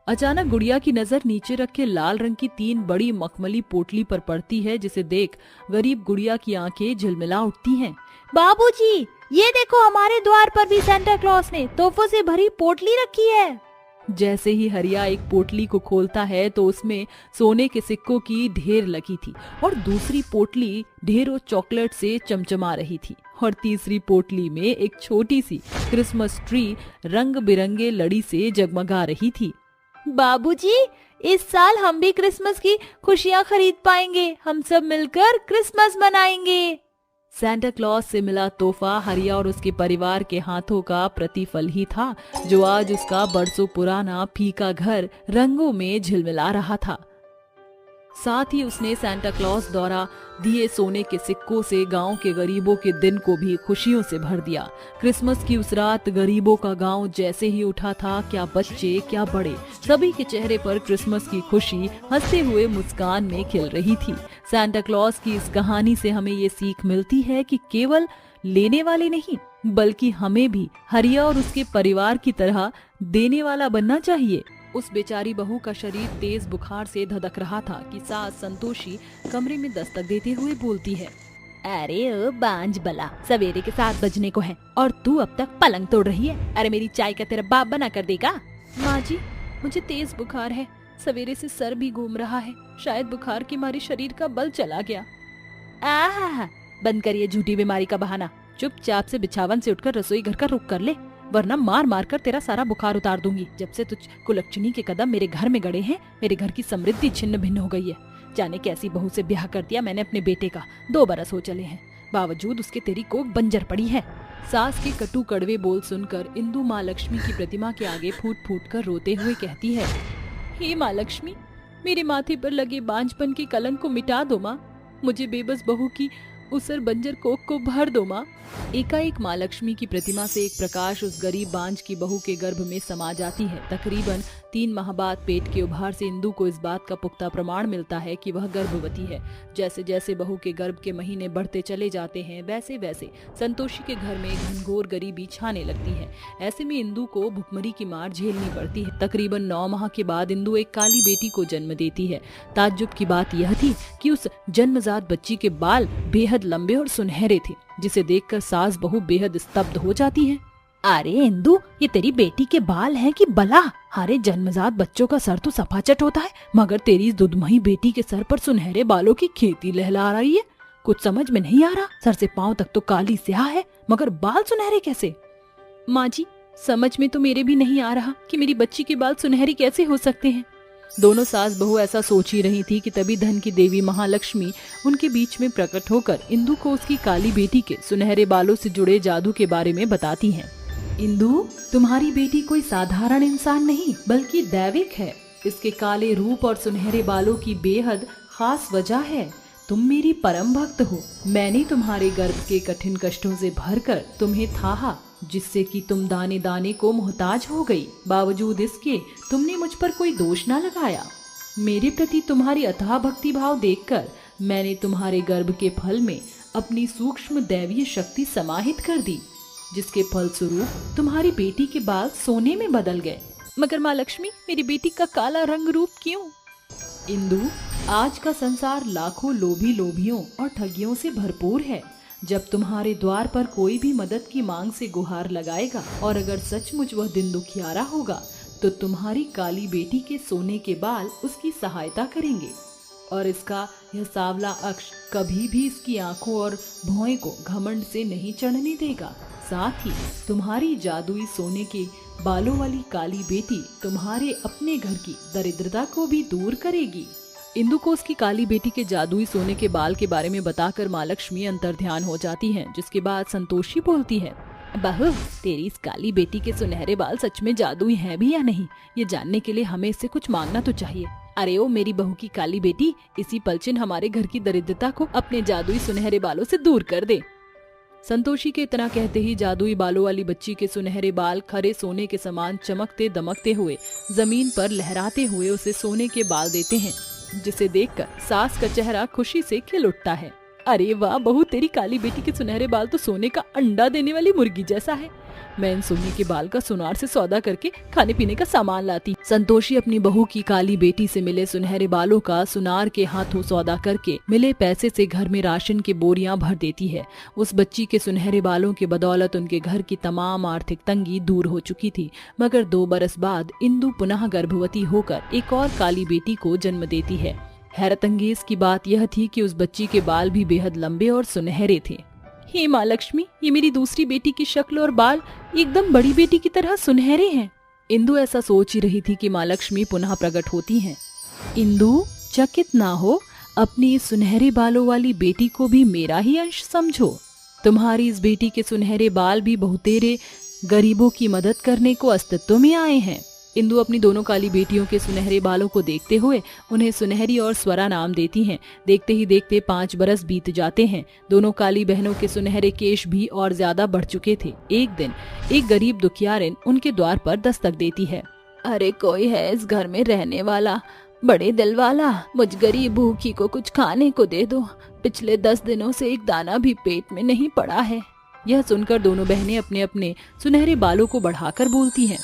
अचानक गुड़िया की नजर नीचे रखे लाल रंग की 3 बड़ी मखमली पोटली पर पड़ती है, जिसे देख गरीब गुड़िया की आंखें झिलमिला उठती हैं। बाबूजी, ये देखो हमारे द्वार पर भी सेंटा क्लॉस ने तोहफों से भरी पोटली रखी है। जैसे ही हरिया एक पोटली को खोलता है तो उसमें सोने के सिक्कों की ढेर लगी थी और दूसरी पोटली ढेरों चॉकलेट से चमचमा रही थी और तीसरी पोटली में एक छोटी सी क्रिसमस ट्री रंग बिरंगे लड़ी से जगमगा रही थी। बाबूजी, इस साल हम भी क्रिसमस की खुशियाँ खरीद पाएंगे। हम सब मिलकर क्रिसमस मनाएंगे। सेंटा क्लॉस से मिला तोहफा हरिया और उसके परिवार के हाथों का प्रतिफल ही था, जो आज उसका बरसों पुराना फीका घर रंगों में झिलमिला रहा था। साथ ही उसने सेंटा क्लॉस द्वारा दिए सोने के सिक्कों से गांव के गरीबों के दिन को भी खुशियों से भर दिया। क्रिसमस की उस रात गरीबों का गांव जैसे ही उठा था, क्या बच्चे क्या बड़े, सभी के चेहरे पर क्रिसमस की खुशी हंसते हुए मुस्कान में खिल रही थी। सेंटा क्लॉस की इस कहानी से हमें ये सीख मिलती है कि केवल लेने वाले नहीं, बल्कि हमें भी हरिया और उसके परिवार की तरह देने वाला बनना चाहिए। उस बेचारी बहू का शरीर तेज बुखार से धधक रहा था कि सास संतोषी कमरे में दस्तक देते हुए बोलती है, अरे ओ बांझ बला, सवेरे के 7 बजने को है और तू अब तक पलंग तोड़ रही है। अरे मेरी चाय का तेरा बाप बना कर देगा। माँ जी, मुझे तेज बुखार है, सवेरे से सर भी घूम रहा है, शायद बुखार के मारे शरीर का बल चला गया। आहा, बंद करिए झूठी बीमारी का बहाना। चुपचाप से बिछावन से उठकर रसोई घर का रुख कर ले, वरना मार मार कर तेरा सारा बुखार उतार दूंगी। जब से तुझ कुलक्षणी के कदम मेरे घर में गड़े हैं, मेरे घर की समृद्धि छिन्न भिन्न हो गई है। जाने कैसी बहू से ब्याह कर दिया मैंने अपने बेटे का। 2 बरस हो चले हैं, बावजूद उसके तेरी कोख बंजर पड़ी है। सास के कटु कड़वे बोल सुनकर इंदु माँ लक्ष्मी की प्रतिमा के आगे फूट फूट कर रोते हुए कहती है, हे माँ लक्ष्मी, मेरे माथे पर लगे बांझपन के कलंक को मिटा दो माँ। मुझे बेबस बहू की उसर बंजर कोख को भर दो माँ। एकाएक माँ लक्ष्मी की प्रतिमा से एक प्रकाश उस गरीब बांझ की बहू के गर्भ में समा जाती है। तकरीबन 3 माह बाद पेट के उभार से इंदु को इस बात का पुख्ता प्रमाण मिलता है कि वह गर्भवती है। जैसे जैसे बहू के गर्भ के महीने बढ़ते चले जाते हैं, वैसे वैसे संतोषी के घर में घनघोर गरीबी छाने लगती है। ऐसे में इंदु को भुखमरी की मार झेलनी पड़ती है। तकरीबन 9 माह के बाद इंदु एक काली बेटी को जन्म देती है। ताज्जुब की बात यह थी कि उस जन्मजात बच्ची के बाल बेहद लंबे और सुनहरे थे, जिसे देखकर सास बहू बेहद स्तब्ध हो जाती है। अरे इंदु, ये तेरी बेटी के बाल हैं कि बला? हरे जन्मजात बच्चों का सर तो सफाचट होता है, मगर तेरी दुधमही बेटी के सर पर सुनहरे बालों की खेती लहला रही है। कुछ समझ में नहीं आ रहा। सर से पांव तक तो काली स्याह है, मगर बाल सुनहरे कैसे? माँ जी, समझ में तो मेरे भी नहीं आ रहा कि मेरी बच्ची के बाल सुनहरे कैसे हो सकते हैं। दोनों सास बहू ऐसा सोच ही रही थी कि तभी धन की देवी महालक्ष्मी उनके बीच में प्रकट होकर इंदु को उसकी काली बेटी के सुनहरे बालों से जुड़े जादू के बारे में बताती हैं। इंदु, तुम्हारी बेटी कोई साधारण इंसान नहीं बल्कि दैविक है। इसके काले रूप और सुनहरे बालों की बेहद खास वजह है। तुम मेरी परम भक्त हो। मैंने तुम्हारे गर्भ के कठिन कष्टों से भरकर तुम्हें थाहा, जिससे कि तुम दाने दाने को मोहताज हो गई। बावजूद इसके तुमने मुझ पर कोई दोष ना लगाया। मेरे प्रति तुम्हारी अथाह भक्ति भाव देखकर मैंने तुम्हारे गर्भ के फल में अपनी सूक्ष्म दैवीय शक्ति समाहित कर दी, जिसके फलस्वरूप तुम्हारी बेटी के बाल सोने में बदल गए। मगर माँ लक्ष्मी, मेरी बेटी का काला रंग रूप क्यों? इंदु, आज का संसार लाखों लोभी लोभियों और ठगियों से भरपूर है। जब तुम्हारे द्वार पर कोई भी मदद की मांग से गुहार लगाएगा और अगर सचमुच वह दिन दुखियारा होगा तो तुम्हारी काली बेटी के सोने के बाल उसकी सहायता करेंगे और इसका यह सांवला अक्ष कभी भी इसकी आंखों और भौएं को घमंड से नहीं चढ़ने देगा। साथ ही तुम्हारी जादुई सोने के बालों वाली काली बेटी तुम्हारे अपने घर की दरिद्रता को भी दूर करेगी। इंदु को उसकी काली बेटी के जादुई सोने के बाल के बारे में बताकर माँ लक्ष्मी अंतर्ध्यान हो जाती है, जिसके बाद संतोषी बोलती है, बहू तेरी इस काली बेटी के सुनहरे बाल सच में जादुई हैं भी या नहीं, ये जानने के लिए हमें इससे कुछ मांगना तो चाहिए। अरे ओ मेरी बहू की काली बेटी, इसी पलचिन हमारे घर की दरिद्रता को अपने जादुई सुनहरे बालों से दूर कर दे। संतोषी के इतना कहते ही जादुई बालों वाली बच्ची के सुनहरे बाल खरे सोने के समान चमकते दमकते हुए जमीन पर लहराते हुए उसे सोने के बाल देते हैं, जिसे देखकर सास का चेहरा खुशी से खिल उठता है। अरे वाह बहू, तेरी काली बेटी के सुनहरे बाल तो सोने का अंडा देने वाली मुर्गी जैसा है। मैं इन सोने के बाल का सुनार से सौदा करके खाने पीने का सामान लाती। संतोषी अपनी बहू की काली बेटी से मिले सुनहरे बालों का सुनार के हाथों सौदा करके मिले पैसे से घर में राशन की बोरियां भर देती है। उस बच्ची के सुनहरे बालों के बदौलत उनके घर की तमाम आर्थिक तंगी दूर हो चुकी थी। मगर 2 बरस बाद इंदु पुनः गर्भवती होकर एक और काली बेटी को जन्म देती है। हैरत अंगेज की बात यह थी कि उस बच्ची के बाल भी बेहद लंबे और सुनहरे थे। हे माँ लक्ष्मी, ये मेरी दूसरी बेटी की शक्ल और बाल एकदम बड़ी बेटी की तरह सुनहरे हैं। इंदु ऐसा सोच ही रही थी कि माँ लक्ष्मी पुनः प्रकट होती हैं। इंदु चकित ना हो, अपनी इस सुनहरे बालों वाली बेटी को भी मेरा ही अंश समझो। तुम्हारी इस बेटी के सुनहरे बाल भी बहुतेरे गरीबों की मदद करने को अस्तित्व में आए हैं। इंदु अपनी दोनों काली बेटियों के सुनहरे बालों को देखते हुए उन्हें सुनहरी और स्वरा नाम देती हैं। देखते ही देखते 5 बरस बीत जाते हैं। दोनों काली बहनों के सुनहरे केश भी और ज्यादा बढ़ चुके थे। एक दिन एक गरीब दुखियारिन उनके द्वार पर दस्तक देती है। अरे कोई है इस घर में रहने वाला, बड़े दिल वाला, मुझ गरीब भूखी को कुछ खाने को दे दो। पिछले 10 दिनों से एक दाना भी पेट में नहीं पड़ा है। यह सुनकर दोनों बहनें अपने अपने सुनहरे बालों को बढ़ाकर बोलती हैं।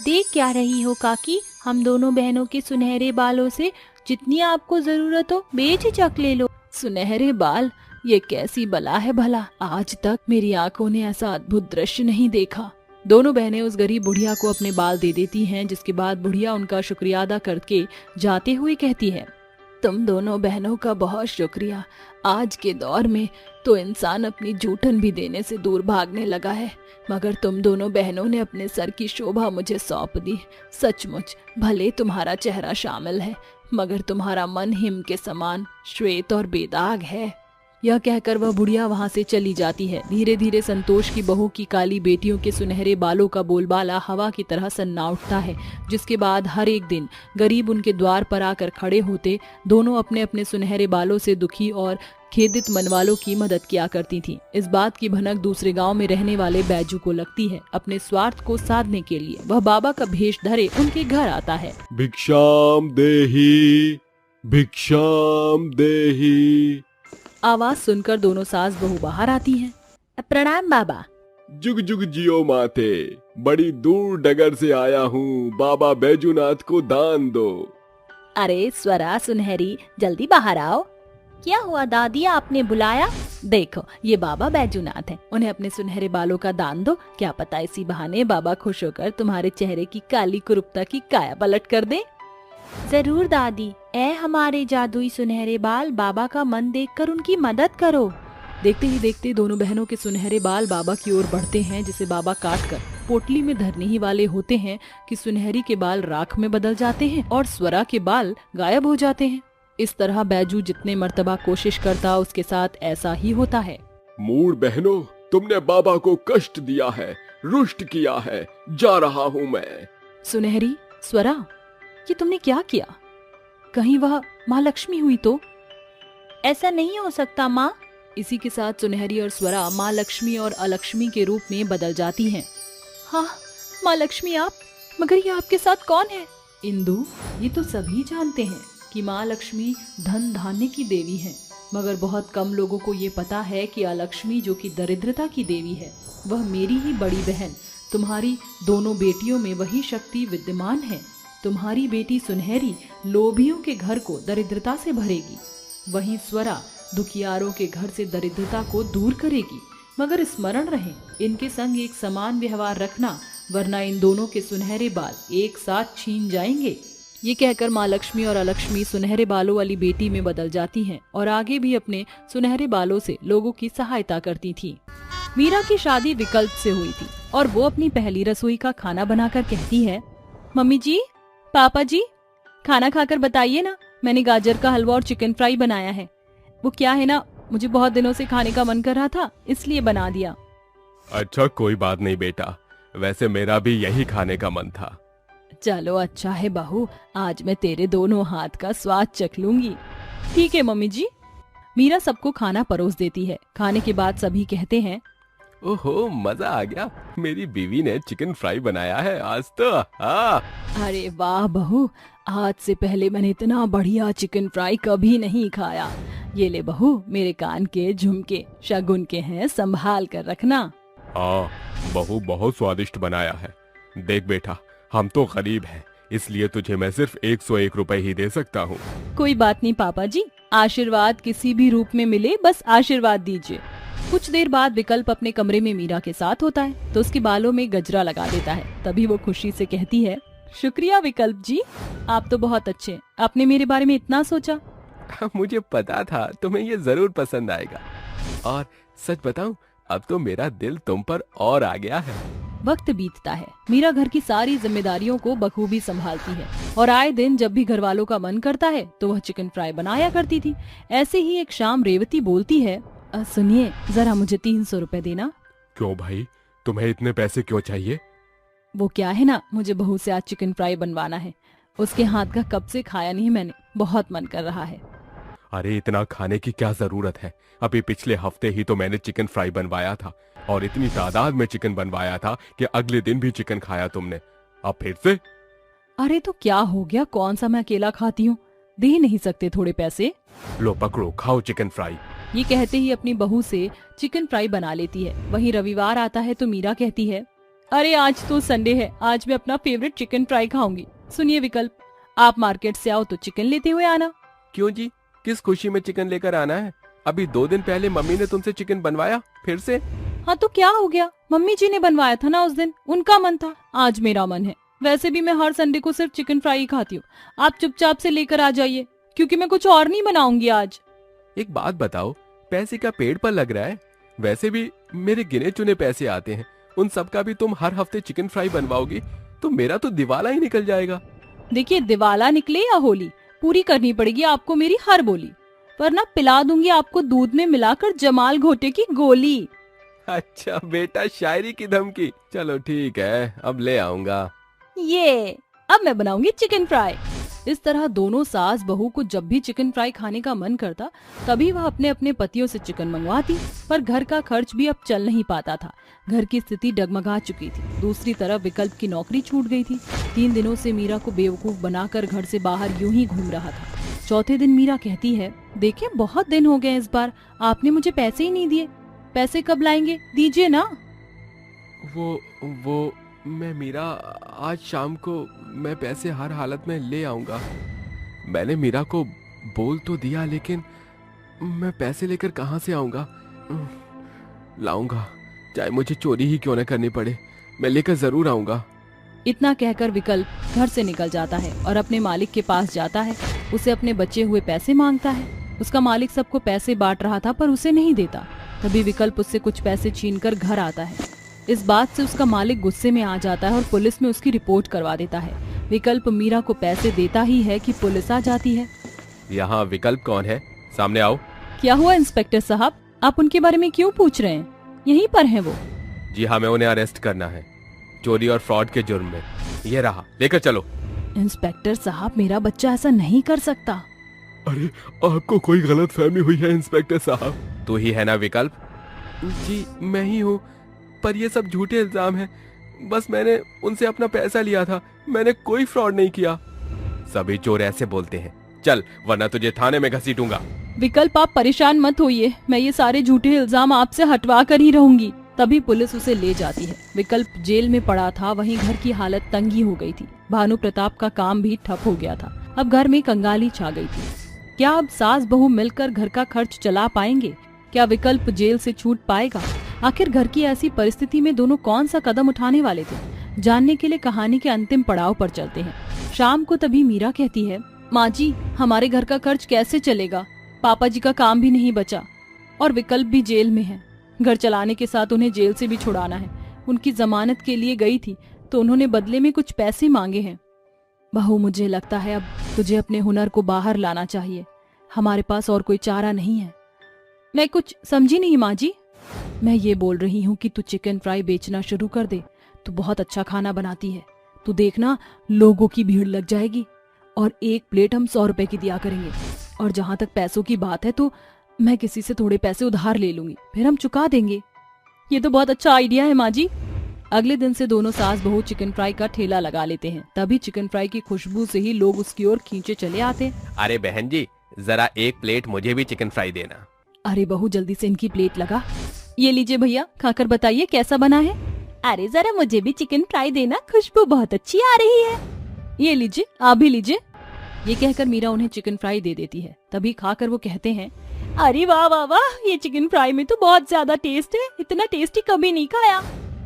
देख क्या रही हो काकी, हम दोनों बहनों के सुनहरे बालों से जितनी आपको जरूरत हो बेझिझक ले लो। सुनहरे बाल, ये कैसी बला है भला, आज तक मेरी आंखों ने ऐसा अद्भुत दृश्य नहीं देखा। दोनों बहनें उस गरीब बुढ़िया को अपने बाल दे देती हैं, जिसके बाद बुढ़िया उनका शुक्रिया अदा करके जाते हुए कहती है, तुम दोनों बहनों का बहुत शुक्रिया। आज के दौर में तो इंसान अपनी जूठन भी देने से दूर भागने लगा है, मगर तुम दोनों बहनों ने अपने सर की शोभा मुझे सौंप दी। सचमुच भले तुम्हारा चेहरा शामिल है, मगर तुम्हारा मन हिम के समान श्वेत और बेदाग है। यह कहकर वह बुढ़िया वहाँ से चली जाती है। धीरे धीरे संतोष की बहू की काली बेटियों के सुनहरे बालों का बोलबाला हवा की तरह सन्ना उठता है, जिसके बाद हर एक दिन गरीब उनके द्वार पर आकर खड़े होते। दोनों अपने अपने सुनहरे बालों से दुखी और खेदित मन वालों की मदद किया करती थीं। इस बात की भनक दूसरे गांव में रहने वाले बैजू को लगती है। अपने स्वार्थ को साधने के लिए वह बाबा का भेष धरे उनके घर आता है। भिक्षाम देही, भिक्षाम देही। आवाज सुनकर दोनों सास बहू बाहर आती हैं। प्रणाम बाबा। जुग जुग जियो माते, बड़ी दूर डगर से आया हूँ, बाबा बैजूनाथ को दान दो। अरे स्वरा सुनहरी, जल्दी बाहर आओ। क्या हुआ दादी, आपने बुलाया? देखो ये बाबा बैजूनाथ हैं, उन्हें अपने सुनहरे बालों का दान दो। क्या पता इसी बहाने बाबा खुश होकर तुम्हारे चेहरे की काली कुरूपता की काया पलट कर दे। जरूर दादी, ऐ हमारे जादुई सुनहरे बाल, बाबा का मन देखकर उनकी मदद करो। देखते ही देखते दोनों बहनों के सुनहरे बाल बाबा की ओर बढ़ते हैं, जिसे बाबा काटकर पोटली में धरने ही वाले होते हैं कि सुनहरी के बाल राख में बदल जाते हैं और स्वरा के बाल गायब हो जाते हैं। इस तरह बैजू जितने मर्तबा कोशिश करता उसके साथ ऐसा ही होता है। मूढ़ बहनों, तुमने बाबा को कष्ट दिया है, रुष्ट किया है, जा रहा हूँ मैं। सुनहरी, स्वरा, ये तुमने क्या किया? कहीं वह माँ लक्ष्मी हुई तो? ऐसा नहीं हो सकता माँ। इसी के साथ सुनहरी और स्वरा माँ लक्ष्मी और अलक्ष्मी के रूप में बदल जाती हैं। हाँ माँ लक्ष्मी आप, मगर ये आपके साथ कौन है? इंदु, ये तो सभी जानते हैं कि माँ लक्ष्मी धन धान्य की देवी है, मगर बहुत कम लोगों को ये पता है कि अलक्ष्मी जो कि दरिद्रता की देवी है, वह मेरी ही बड़ी बहन, तुम्हारी दोनों बेटियों में वही शक्ति विद्यमान है। तुम्हारी बेटी सुनहरी लोभियों के घर को दरिद्रता से भरेगी, वहीं स्वरा दुखियारों के घर से दरिद्रता को दूर करेगी। मगर स्मरण रहे, इनके संग एक समान व्यवहार रखना, वरना इन दोनों के सुनहरे बाल एक साथ छीन जाएंगे। ये कहकर माँ लक्ष्मी और अलक्ष्मी सुनहरे बालों वाली बेटी में बदल जाती हैं और आगे भी अपने सुनहरे बालों से लोगों की सहायता करती थी। मीरा की शादी विकल्प से हुई थी और वो अपनी पहली रसोई का खाना बनाकर कहती है, मम्मी जी, पापा जी, खाना खाकर बताइए ना, मैंने गाजर का हलवा और चिकन फ्राई बनाया है। वो क्या है ना, मुझे बहुत दिनों से खाने का मन कर रहा था, इसलिए बना दिया। अच्छा, कोई बात नहीं बेटा, वैसे मेरा भी यही खाने का मन था। चलो अच्छा है बहू, आज मैं तेरे दोनों हाथ का स्वाद चख लूंगी। ठीक है मम्मी जी। मीरा सबको खाना परोस देती है। खाने के बाद सभी कहते हैं, ओहो, मजा आ गया, मेरी बीवी ने चिकन फ्राई बनाया है आज तो। अरे वाह बहू, आज से पहले मैंने इतना बढ़िया चिकन फ्राई कभी नहीं खाया। ये ले बहू, मेरे कान के झुमके शगुन के हैं, संभाल कर रखना। हाँ बहू, बहुत स्वादिष्ट बनाया है। देख बेटा, हम तो गरीब हैं, इसलिए तुझे मैं सिर्फ 101 रुपए ही दे सकता हूँ। कोई बात नहीं पापा जी, आशीर्वाद किसी भी रूप में मिले, बस आशीर्वाद दीजिए। कुछ देर बाद विकल्प अपने कमरे में मीरा के साथ होता है तो उसके बालों में गजरा लगा देता है। तभी वो खुशी से कहती है, शुक्रिया विकल्प जी, आप तो बहुत अच्छे, आपने मेरे बारे में इतना सोचा। मुझे पता था तुम्हें ये जरूर पसंद आएगा, और सच बताऊं, अब तो मेरा दिल तुम पर और आ गया है। वक्त बीतता है। मीरा घर की सारी जिम्मेदारियों को बखूबी संभालती है और आए दिन जब भी घर वालों का मन करता है तो वह चिकन फ्राई बनाया करती थी। ऐसे ही एक शाम रेवती बोलती है, सुनिए, जरा मुझे 300 रुपए देना। क्यों भाई, तुम्हें इतने पैसे क्यों चाहिए? वो क्या है ना, मुझे बहू से आज चिकन फ्राई बनवाना है। उसके हाथ का कब से खाया नहीं मैंने, बहुत मन कर रहा है। अरे इतना खाने की क्या जरूरत है, अभी पिछले हफ्ते ही तो मैंने चिकन फ्राई बनवाया था और इतनी तादाद में चिकन बनवाया था कि अगले दिन भी चिकन खाया तुमने, अब फिर से? अरे तो क्या हो गया, कौन सा मैं अकेला खाती हूँ, दे नहीं सकते थोड़े पैसे? लो पकड़ो, खाओ चिकन फ्राई। ये कहते ही अपनी बहू से चिकन फ्राई बना लेती है। वहीं रविवार आता है तो मीरा कहती है, अरे आज तो संडे है, आज मैं अपना फेवरेट चिकन फ्राई खाऊंगी। सुनिए विकल्प, आप मार्केट से आओ तो चिकन लेते हुए आना। क्यों जी, किस खुशी में चिकन लेकर आना है? अभी 2 दिन पहले मम्मी ने तुमसे चिकन बनवाया, फिर से? हाँ तो क्या हो गया, मम्मी जी ने बनवाया था ना उस दिन, उनका मन था, आज मेरा मन है। वैसे भी मैं हर संडे को सिर्फ चिकन फ्राई ही खाती हूँ, आप चुपचाप से लेकर आ जाइए, क्योंकि मैं कुछ और नहीं बनाऊंगी आज। एक बात बताओ, पैसे का पेड़ पर लग रहा है? वैसे भी मेरे गिने चुने पैसे आते हैं, उन सब का भी तुम हर हफ्ते चिकन फ्राई बनवाओगी तो मेरा तो दिवाला ही निकल जाएगा। देखिए, दिवाला निकले या होली, पूरी करनी पड़ेगी आपको मेरी हर बोली, वरना पिला दूंगी आपको दूध में मिलाकर जमाल घोटे की गोली। अच्छा बेटा, शायरी की धमकी, चलो ठीक है, अब ले आऊंगा। ये अब मैं बनाऊंगी चिकन फ्राई। इस तरह दोनों सास बहू को जब भी चिकन फ्राई खाने का मन करता तभी वह अपने अपने पतियों से चिकन मंगवाती, पर घर का खर्च भी अब चल नहीं पाता था। घर की स्थिति डगमगा चुकी थी। दूसरी तरफ विकल्प की नौकरी छूट गई थी। 3 दिनों से मीरा को बेवकूफ बनाकर घर से बाहर यूं ही घूम रहा था। चौथे दिन मीरा कहती है, देखिए बहुत दिन हो गए, इस बार आपने मुझे पैसे ही नहीं दिए, पैसे कब लाएंगे, दीजिए ना। वो मैं मीरा, आज शाम को मैं पैसे हर हालत में ले आऊंगा। मैंने मीरा को बोल तो दिया, लेकिन मैं पैसे लेकर कहां से आऊंगा? लाऊंगा, चाहे मुझे चोरी ही क्यों न करनी पड़े, मैं लेकर जरूर आऊंगा। इतना कहकर विकल्प घर से निकल जाता है और अपने मालिक के पास जाता है। उसे अपने बचे हुए पैसे मांगता है। उसका मालिक सबको पैसे बांट रहा था पर उसे नहीं देता। तभी विकल्प उससे कुछ पैसे छीनकर घर आता है। इस बात से उसका मालिक गुस्से में आ जाता है और पुलिस में उसकी रिपोर्ट करवा देता है। विकल्प मीरा को पैसे देता ही है कि पुलिस आ जाती है। यहाँ विकल्प कौन है, सामने आओ। क्या हुआ इंस्पेक्टर साहब, आप उनके बारे में क्यों पूछ रहे हैं? यहीं पर हैं वो। जी हाँ, मैं उन्हें अरेस्ट करना है, चोरी और फ्रॉड के जुर्म में। ये रहा, लेकर चलो। इंस्पेक्टर साहब, मेरा बच्चा ऐसा नहीं कर सकता। अरे आपको कोई गलत फहमी हुई है इंस्पेक्टर साहब। तू ही है ना विकल्प? जी मैं ही हूँ, पर ये सब झूठे इल्जाम हैं। बस मैंने उनसे अपना पैसा लिया था, मैंने कोई फ्रॉड नहीं किया। सभी चोर ऐसे बोलते हैं, चल वरना तुझे थाने में घसीटूंगा। विकल्प आप परेशान मत होइए, मैं ये सारे झूठे इल्जाम आपसे हटवा कर ही रहूंगी। तभी पुलिस उसे ले जाती है। विकल्प जेल में पड़ा था, वहीं घर की हालत तंगी हो गई थी। भानु प्रताप का काम भी ठप हो गया था। अब घर में कंगाली छा गई थी। क्या अब सास बहू मिलकर घर का खर्च चला पाएंगे? क्या विकल्प जेल से छूट पाएगा? आखिर घर की ऐसी परिस्थिति में दोनों कौन सा कदम उठाने वाले थे? जानने के लिए कहानी के अंतिम पड़ाव पर चलते हैं। शाम को तभी मीरा कहती है, माँ जी, हमारे घर का खर्च कैसे चलेगा? पापा जी का काम भी नहीं बचा और विकल्प भी जेल में है। घर चलाने के साथ उन्हें जेल से भी छुड़ाना है। उनकी जमानत के लिए गई थी तो उन्होंने बदले में कुछ पैसे मांगे हैं। बहू, मुझे लगता है अब तुझे अपने हुनर को बाहर लाना चाहिए। हमारे पास और कोई चारा नहीं है। मैं कुछ समझी नहीं माँ जी। मैं ये बोल रही हूँ कि तू चिकन फ्राई बेचना शुरू कर दे। तू बहुत अच्छा खाना बनाती है। तू देखना, लोगों की भीड़ लग जाएगी और एक प्लेट हम 100 रुपए की दिया करेंगे। और जहां तक पैसों की बात है तो मैं किसी से थोड़े पैसे उधार ले लूंगी, फिर हम चुका देंगे। ये तो बहुत अच्छा आइडिया है माँ जी। अगले दिन से दोनों सास बहू चिकन फ्राई का ठेला लगा लेते हैं। तभी चिकन फ्राई की खुशबू से ही लोग उसकी ओर खींचे चले आते। अरे बहन जी, जरा एक प्लेट मुझे भी चिकन फ्राई देना। अरे बहू, जल्दी से इनकी प्लेट लगा। ये लीजिए भैया, खाकर बताइए कैसा बना है। अरे जरा मुझे भी चिकन फ्राई देना, खुशबू बहुत अच्छी आ रही है। ये लीजिए, आप भी लीजिए। ये कहकर मीरा उन्हें चिकन फ्राई दे देती है। तभी खाकर वो कहते हैं, अरे वाह वाह वाह, ये चिकन फ्राई में तो बहुत ज्यादा टेस्ट है। इतना टेस्टी कभी नहीं खाया।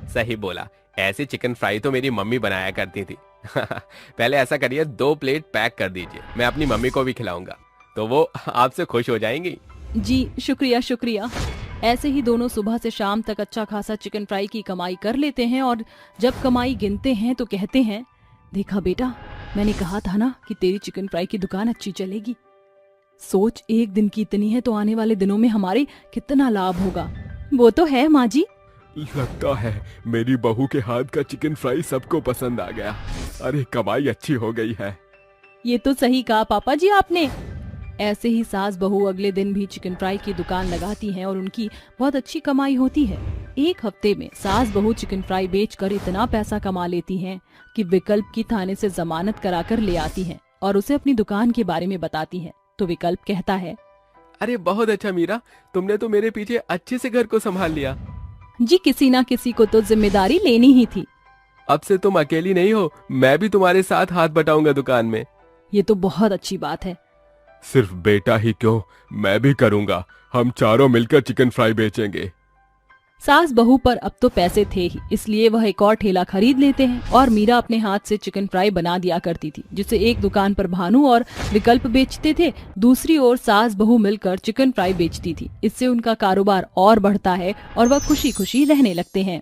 सही बोला, ऐसे चिकन फ्राई तो मेरी मम्मी बनाया करती थी। पहले ऐसा करिए, 2 प्लेट पैक कर दीजिए, मैं अपनी मम्मी को भी खिलाऊंगा, तो वो आपसे खुश हो जाएंगी। जी शुक्रिया शुक्रिया। ऐसे ही दोनों सुबह से शाम तक अच्छा खासा चिकन फ्राई की कमाई कर लेते हैं और जब कमाई गिनते हैं तो कहते हैं, देखा बेटा, मैंने कहा था ना कि तेरी चिकन फ्राई की दुकान अच्छी चलेगी। सोच, एक दिन की इतनी है तो आने वाले दिनों में हमारे कितना लाभ होगा। वो तो है माँ जी। लगता है मेरी बहू के हाथ का चिकन फ्राई सबको पसंद आ गया। अरे कमाई अच्छी हो गई है। ये तो सही कहा पापा जी आपने। ऐसे ही सास बहू अगले दिन भी चिकन फ्राई की दुकान लगाती हैं और उनकी बहुत अच्छी कमाई होती है। एक हफ्ते में सास बहू चिकन फ्राई बेचकर इतना पैसा कमा लेती हैं कि विकल्प की थाने से जमानत कराकर ले आती हैं और उसे अपनी दुकान के बारे में बताती हैं। तो विकल्प कहता है, अरे बहुत अच्छा मीरा, तुमने तो मेरे पीछे अच्छे से घर को संभाल लिया। जी, किसी ना किसी को तो जिम्मेदारी लेनी ही थी। अब से तुम अकेली नहीं हो, मैं भी तुम्हारे साथ हाथ बटाऊंगा दुकान में। ये तो बहुत अच्छी बात है। सिर्फ बेटा ही क्यों, मैं भी करूंगा। हम चारों मिलकर चिकन फ्राई बेचेंगे। सास बहू पर अब तो पैसे थे ही, इसलिए वह एक और ठेला खरीद लेते हैं और मीरा अपने हाथ से चिकन फ्राई बना दिया करती थी, जिसे एक दुकान पर भानु और विकल्प बेचते थे, दूसरी ओर सास बहू मिलकर चिकन फ्राई बेचती थी। इससे उनका कारोबार और बढ़ता है और वह खुशी खुशी रहने लगते हैं।